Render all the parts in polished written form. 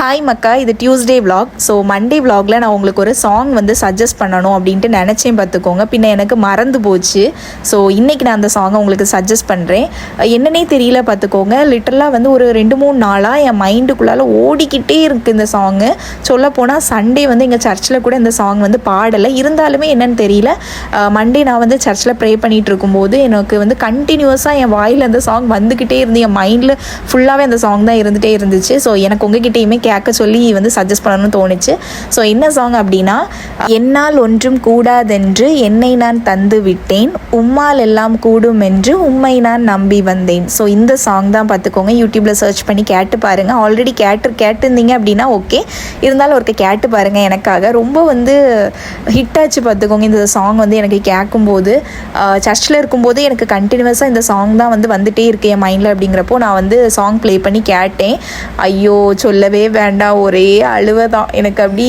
Hi மக்கா, இது Tuesday vlog. So Monday vlogல நான் உங்களுக்கு ஒரு சாங் வந்து சஜஸ்ட் பண்ணணும் அப்படின்ட்டு நினச்சேன் பார்த்துக்கோங்க. பின்ன எனக்கு மறந்து போச்சு. ஸோ இன்றைக்கி நான் அந்த சாங்கை உங்களுக்கு சஜஸ்ட் பண்ணுறேன். என்னன்னே தெரியல பார்த்துக்கோங்க. லிட்டரலாக வந்து ஒரு 2-3 நாளாக என் மைண்டுக்குள்ளால் ஓடிக்கிட்டே இருக்குது இந்த சாங்கு. சொல்லப்போனால் சண்டே வந்து எங்கள் சர்ச்சில் கூட இந்த சாங் வந்து பாடலை. இருந்தாலுமே என்னன்னு தெரியல, மண்டே நான் வந்து சர்ச்சில் ப்ரே பண்ணிகிட்டு இருக்கும்போது எனக்கு வந்து கண்டினியூஸாக என் வாயில் அந்த சாங் வந்துக்கிட்டே இருந்து என் மைண்டில் ஃபுல்லாகவே அந்த சாங் தான் இருந்துகிட்டே இருந்துச்சு. ஸோ எனக்கு உங்ககிட்டயுமே கேட்க சொல்லி வந்து சஜஸ்ட் பண்ணணும்னு தோணுச்சு. ஸோ என்ன சாங் அப்படின்னா, என்னால் ஒன்றும் கூடாதென்று என்னை நான் தந்து விட்டேன், உம்மால் எல்லாம் கூடும் என்று உம்மை நான் நம்பி வந்தேன். ஸோ இந்த சாங் தான் பார்த்துக்கோங்க. யூடியூப்பில் சர்ச் பண்ணி கேட்டு பாருங்கள். ஆல்ரெடி கேட்டிருந்தீங்க அப்படின்னா ஓகே, இருந்தாலும் ஒருக்க கேட்டு பாருங்கள். எனக்காக ரொம்ப வந்து ஹிட் ஆச்சு பார்த்துக்கோங்க. இந்த சாங் வந்து எனக்கு கேட்கும்போது சர்ச்சில் இருக்கும்போது எனக்கு கண்டினியூஸாக இந்த சாங் தான் வந்து வந்துகிட்டே இருக்கு என் மைண்டில். அப்படிங்கிறப்போ நான் வந்து சாங் ப்ளே பண்ணி கேட்டேன். ஐயோ சொல்லவே வேண்டாம், ஒரே அழுவை தான். எனக்கு அப்படி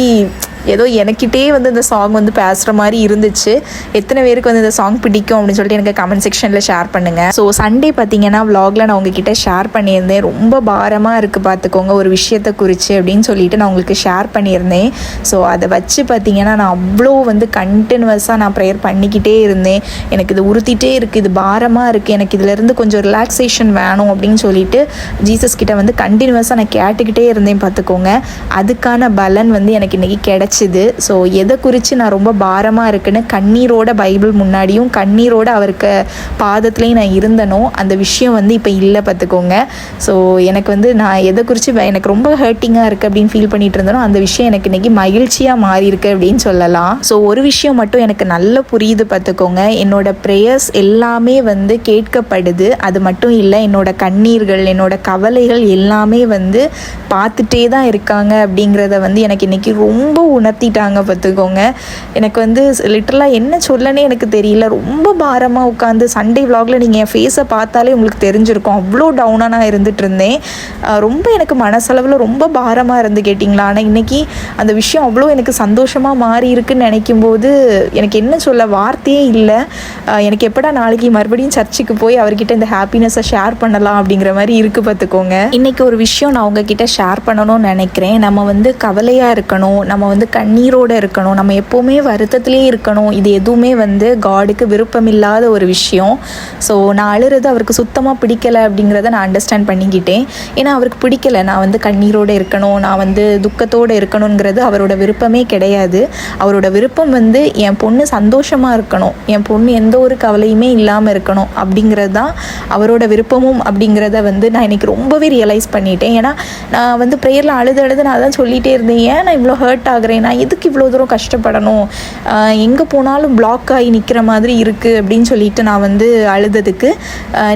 ஏதோ எனக்கிட்டே வந்து இந்த சாங் வந்து பேசுகிற மாதிரி இருந்துச்சு. எத்தனை பேருக்கு வந்து இந்த சாங் பிடிக்கும் அப்படின்னு சொல்லிட்டு எனக்கு கமெண்ட் செக்ஷனில் ஷேர் பண்ணுங்கள். ஸோ சண்டே பார்த்தீங்கன்னா vlogல நான் உங்ககிட்ட ஷேர் பண்ணியிருந்தேன். ரொம்ப பாரமாக இருக்குது பார்த்துக்கோங்க ஒரு விஷயத்தை குறித்து அப்படின்னு சொல்லிட்டு நான் உங்களுக்கு ஷேர் பண்ணியிருந்தேன். ஸோ அதை வச்சு பார்த்தீங்கன்னா நான் அவ்வளோ வந்து கண்டினியூஸாக நான் ப்ரேயர் பண்ணிக்கிட்டே இருந்தேன். எனக்கு இது உறுத்திட்டே இருக்குது, இது பாரமாக இருக்குது, எனக்கு இதிலேருந்து கொஞ்சம் ரிலாக்ஸேஷன் வேணும் அப்படின்னு சொல்லிட்டு ஜீசஸ் கிட்ட வந்து கண்டினியூஸாக நான் கேட்டுக்கிட்டே இருந்தேன் பார்த்துக்கோங்க. அதுக்கான பலன் வந்து எனக்கு இன்றைக்கி கிடைச்சிது. ஸோ எதை குறித்து நான் ரொம்ப பாரமாக இருக்குன்னு கண்ணீரோட பைபிள் முன்னாடியும் கண்ணீரோட அவருக்கு பாதத்துலேயும் நான் இருந்தனோ அந்த விஷயம் வந்து இப்போ இல்லை பார்த்துக்கோங்க. ஸோ எனக்கு வந்து நான் எதை குறித்து எனக்கு ரொம்ப ஹர்ட்டிங்காக இருக்குது அப்படின்னு ஃபீல் பண்ணிட்டு இருந்தனோ அந்த விஷயம் எனக்கு இன்றைக்கி மகிழ்ச்சியாக மாறி இருக்கு அப்படின்னு சொல்லலாம். ஸோ ஒரு விஷயம் மட்டும் எனக்கு நல்ல புரியுது பார்த்துக்கோங்க. என்னோட ப்ரேயர்ஸ் எல்லாமே வந்து கேட்கப்படுது. அது மட்டும் இல்லை, என்னோட கண்ணீர்கள் என்னோட கவலைகள் எல்லாமே வந்து பார்த்துட்டே தான் இருக்காங்க அப்படிங்கிறத வந்து எனக்கு இன்றைக்கி ரொம்ப உணர்த்திட்டாங்க பார்த்துக்கோங்க. எனக்கு வந்து லிட்டரலாக என்ன சொல்லனே எனக்கு தெரியல. ரொம்ப பாரமாக உட்காந்து சண்டே vlogல நீங்கள் என் ஃபேஸை பார்த்தாலே உங்களுக்கு தெரிஞ்சிருக்கும். அவ்வளோ டவுனாக நான் இருந்துகிட்டு இருந்தேன். ரொம்ப எனக்கு மனசளவில் ரொம்ப பாரமாக இருந்து கேட்டிங்களா. ஆனால் இன்றைக்கி அந்த விஷயம் அவ்வளோ எனக்கு சந்தோஷமாக மாறி இருக்குன்னு நினைக்கும்போது எனக்கு என்ன சொல்ல வார்த்தையே இல்லை. எனக்கு எப்படா நாளைக்கு மறுபடியும் சர்ச்சுக்கு போய் அவர்கிட்ட இந்த ஹாப்பினஸை ஷேர் பண்ணலாம் அப்படிங்கிற மாதிரி இருக்குது பார்த்துக்கோங்க. இன்றைக்கி ஒரு விஷயம் நான் உங்ககிட்ட ஷேர் பண்ணணும்னு நினைக்கிறேன். நம்ம வந்து கவலையாக இருக்கணும், நம்ம வந்து கண்ணீரோடு இருக்கணும், நம்ம எப்போவுமே வருத்தத்திலே இருக்கணும். இது எதுவுமே வந்து காடுக்கு விருப்பமில்லாத ஒரு விஷயம். ஸோ நான் அழுறது அவருக்கு சுத்தமாக பிடிக்கலை அப்படிங்கிறத நான் அண்டர்ஸ்டாண்ட் பண்ணிக்கிட்டேன். ஏன்னா அவருக்கு பிடிக்கலை நான் வந்து கண்ணீரோடு இருக்கணும், நான் வந்து துக்கத்தோடு இருக்கணுங்கிறது அவரோட விருப்பமே கிடையாது. அவரோட விருப்பம் வந்து என் பொண்ணு சந்தோஷமாக இருக்கணும், என் பொண்ணு எந்த ஒரு கவலையுமே இல்லாமல் இருக்கணும் அப்படிங்கிறது தான் அவரோட விருப்பமும். அப்படிங்கிறத வந்து நான் இன்றைக்கி ரொம்பவே ரியலைஸ் பண்ணிட்டேன். ஏன்னா நான் வந்து ப்ரேயரில் அழுது நான் அதான் சொல்லிகிட்டே இருந்தேன், ஏன் நான் இவ்வளோ ஹர்ட் ஆகுறேன், நான் எதுக்கு இவ்வளோ தூரம் கஷ்டப்படணும், எங்கே போனாலும் பிளாக் ஆகி நிற்கிற மாதிரி இருக்குது அப்படின்னு சொல்லிட்டு நான் வந்து அழுததுக்கு,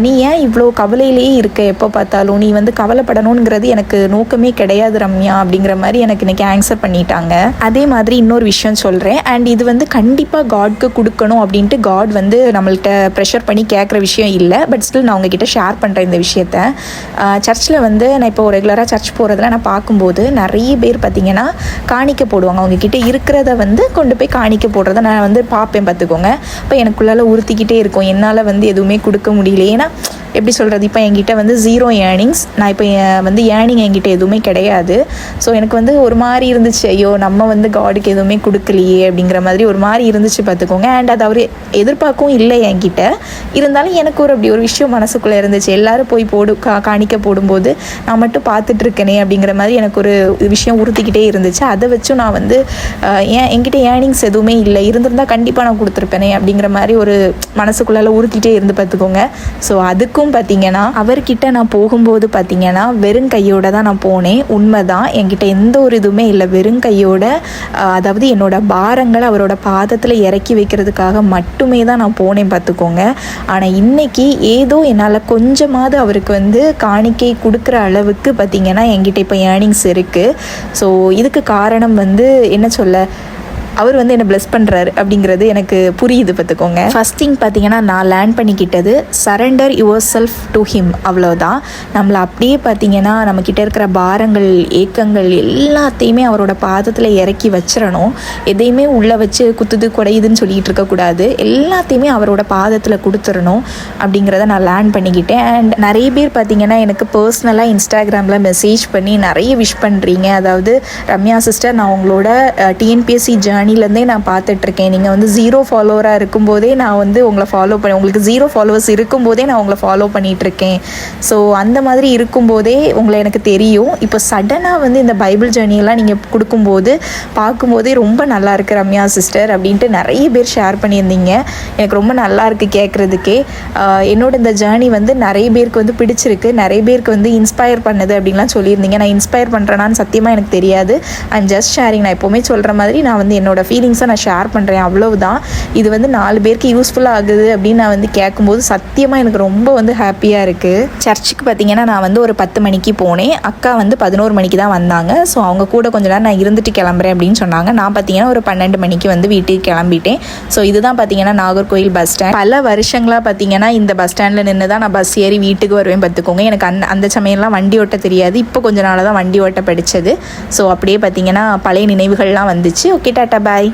நீ ஏன் இவ்வளோ கவலையிலேயே இருக்க, எப்போ பார்த்தாலும் நீ வந்து கவலைப்படணுங்கிறது எனக்கு நோக்கமே கிடையாது ரம்யா அப்படிங்கிற மாதிரி எனக்கு இன்றைக்கி ஆன்சர் பண்ணிட்டாங்க. அதே மாதிரி இன்னொரு விஷயம் சொல்கிறேன். அண்ட் இது வந்து கண்டிப்பாக காட்க்கு கொடுக்கணும் அப்படின்ட்டு காட் வந்து நம்மள்கிட்ட ப்ரெஷர் பண்ணி கேட்குற விஷயம் இல்லை. பட் ஸ்டில் நான் உங்ககிட்ட ஷேர் பண்ணுறேன் இந்த விஷயத்த. சர்ச்சில் வந்து நான் இப்போ ரெகுலராக சர்ச் போகிறதுல நான் பார்க்கும்போது நிறைய பேர் பார்த்திங்கன்னா காணிக்க போடுவாங்க. அவங்கக்கிட்ட இருக்கிறத வந்து கொண்டு போய் காணிக்க போடுறத நான் வந்து பார்ப்பேன் பார்த்துக்கோங்க. இப்போ எனக்குள்ளால் உறுத்திக்கிட்டே இருக்கும், என்னால் வந்து எதுவுமே கொடுக்க முடியல. ஏன்னா எப்படி சொல்கிறது, இப்போ என்கிட்ட வந்து 0 ஏர்னிங்ஸ், நான் இப்போ வந்து ஏர்னிங் என்கிட்ட எதுவுமே கிடையாது. ஸோ எனக்கு வந்து ஒரு மாதிரி இருந்துச்சு, ஐயோ நம்ம வந்து காடுக்கு எதுவுமே கொடுக்கலையே அப்படிங்கிற மாதிரி ஒரு மாதிரி இருந்துச்சு பார்த்துக்கோங்க. அண்ட் அது அவர் எதிர்பார்க்கவும் இல்லை என்கிட்ட. இருந்தாலும் எனக்கு அப்படி ஒரு விஷயம் மனசுக்குள்ளே இருந்துச்சு. எல்லோரும் போய் காணிக்க போடும்போது நான் மட்டும் பார்த்துட்டு இருக்கேனே அப்படிங்கிற மாதிரி எனக்கு ஒரு விஷயம் உறுத்திக்கிட்டே இருந்துச்சு. அதை வச்சும் நான் வந்து என்கிட்ட ஏர்னிங்ஸ் எதுவுமே இல்லை, இருந்திருந்தால் கண்டிப்பாக நான் கொடுத்துருப்பேனே அப்படிங்கிற மாதிரி ஒரு மனசுக்குள்ளால் உறுத்திட்டே இருந்து பார்த்துக்கோங்க. ஸோ அதுக்கும் பார்த்தீங்கன்னா அவர்கிட்ட நான் போகும்போது பார்த்தீங்கன்னா வெறும் கையோடு தான் நான் போனேன். உண்மைதான், என்கிட்ட எந்த ஒரு இதுவுமே இல்லை, வெறும் கையோட, அதாவது என்னோட பாரங்களை அவரோட பாதத்தில் இறக்கி வைக்கிறதுக்காக மட்டுமே தான் நான் போனேன் பார்த்துக்கோங்க. ஆனால் இன்றைக்கி ஏதோ என்னால் கொஞ்சமாவது அவருக்கு வந்து காணிக்கை கொடுக்குற அளவுக்கு பார்த்தீங்கன்னா என்கிட்ட இப்போ ஏர்னிங்ஸ் இருக்குது. ஸோ இதுக்கு காரணம் வந்து என்ன சொல்ல, அவர் வந்து என்னை ப்ளெஸ் பண்ணுறாரு அப்படிங்கிறது எனக்கு புரியுது பார்த்துக்கோங்க. ஃபஸ்ட் திங் பார்த்தீங்கன்னா நான் லேர்ன் பண்ணிக்கிட்டது surrender yourself to him. அவ்வளோதான். நம்மளை அப்படியே பார்த்தீங்கன்னா நம்மக்கிட்ட இருக்கிற பாரங்கள், ஏக்கங்கள் எல்லாத்தையுமே அவரோட பாதத்தில் இறக்கி வச்சிடணும். எதையுமே உள்ளே வச்சு குத்துது குடையுதுன்னு சொல்லிகிட்டு இருக்கக்கூடாது. எல்லாத்தையுமே அவரோட பாதத்தில் கொடுத்துடணும் அப்படிங்கிறத நான் லேர்ன் பண்ணிக்கிட்டேன். அண்ட் நிறைய பேர் பார்த்தீங்கன்னா எனக்கு பர்சனலாக இன்ஸ்டாகிராமில் மெசேஜ் பண்ணி நிறைய விஷ் பண்ணுறீங்க. அதாவது ரம்யா சிஸ்டர், நான் உங்களோட டிஎன்பிஎஸ்சி ஜேர்னிலேருந்தே நான் பார்த்துட்ருக்கேன். நீங்கள் வந்து 0 ஃபாலோவராக இருக்கும்போதே நான் வந்து உங்களை ஃபாலோ பண்ணி, உங்களுக்கு 0 ஃபாலோவர்ஸ் இருக்கும்போதே நான் உங்களை ஃபாலோ பண்ணிகிட்ருக்கேன். ஸோ அந்த மாதிரி இருக்கும்போதே உங்களை எனக்கு தெரியும். இப்போ சடனாக வந்து இந்த பைபிள் ஜேர்னியெல்லாம் நீங்கள் கொடுக்கும்போது பார்க்கும்போதே ரொம்ப நல்லா இருக்குது ரம்யா சிஸ்டர் அப்படின்ட்டு நிறைய பேர் ஷேர் பண்ணியிருந்தீங்க. எனக்கு ரொம்ப நல்லா இருக்குது கேட்குறதுக்கே. என்னோட இந்த ஜேர்னி வந்து நிறைய பேருக்கு வந்து பிடிச்சிருக்கு, நிறைய பேருக்கு வந்து இன்ஸ்பயர் பண்ணுது அப்படின்லாம் சொல்லியிருந்தீங்க. நான் இன்ஸ்பயர் பண்ணுறேனான்னு சத்தியமாக எனக்கு தெரியாது. And just sharing. நான் எப்போவுமே சொல்கிற மாதிரி நான் வந்து என்னோட ஃபீலிங்ஸை நான் ஷேர் பண்ணுறேன், அவ்வளவுதான். இது வந்து 4 பேருக்கு யூஸ்ஃபுல்லாக ஆகுது அப்படின்னு நான் வந்து கேட்கும்போது சத்தியமாக எனக்கு ரொம்ப வந்து ஹாப்பியாக இருக்குது. சர்ச்சுக்கு பார்த்தீங்கன்னா நான் வந்து ஒரு 10 மணிக்கு போனேன். அக்கா வந்து 11 மணிக்கு தான் வந்தாங்க. ஸோ அவங்க கூட கொஞ்ச நேரம் நான் இருந்துட்டு கிளம்புறேன் அப்படின்னு சொன்னாங்க. நான் பார்த்தீங்கன்னா ஒரு 12 மணிக்கு வந்து வீட்டுக்கு கிளம்பிட்டேன். ஸோ இதுதான் பார்த்தீங்கன்னா நாகர்கோயில் பஸ் ஸ்டாண்ட். பல வருஷங்களாக பார்த்தீங்கன்னா இந்த பஸ் ஸ்டாண்டில் நின்று தான் நான் பஸ் ஏறி வீட்டுக்கு வருவேன் பார்த்துக்கோங்க. எனக்கு அந்த சமயம்லாம் வண்டி ஓட்ட தெரியாது. இப்போ கொஞ்ச நாள் தான் வண்டி ஓட்ட படித்தது. ஸோ அப்படியே பார்த்தீங்கன்னா பழைய நினைவுகள்லாம் வந்துச்சு. ஓகே, டாட்டா, பாய்.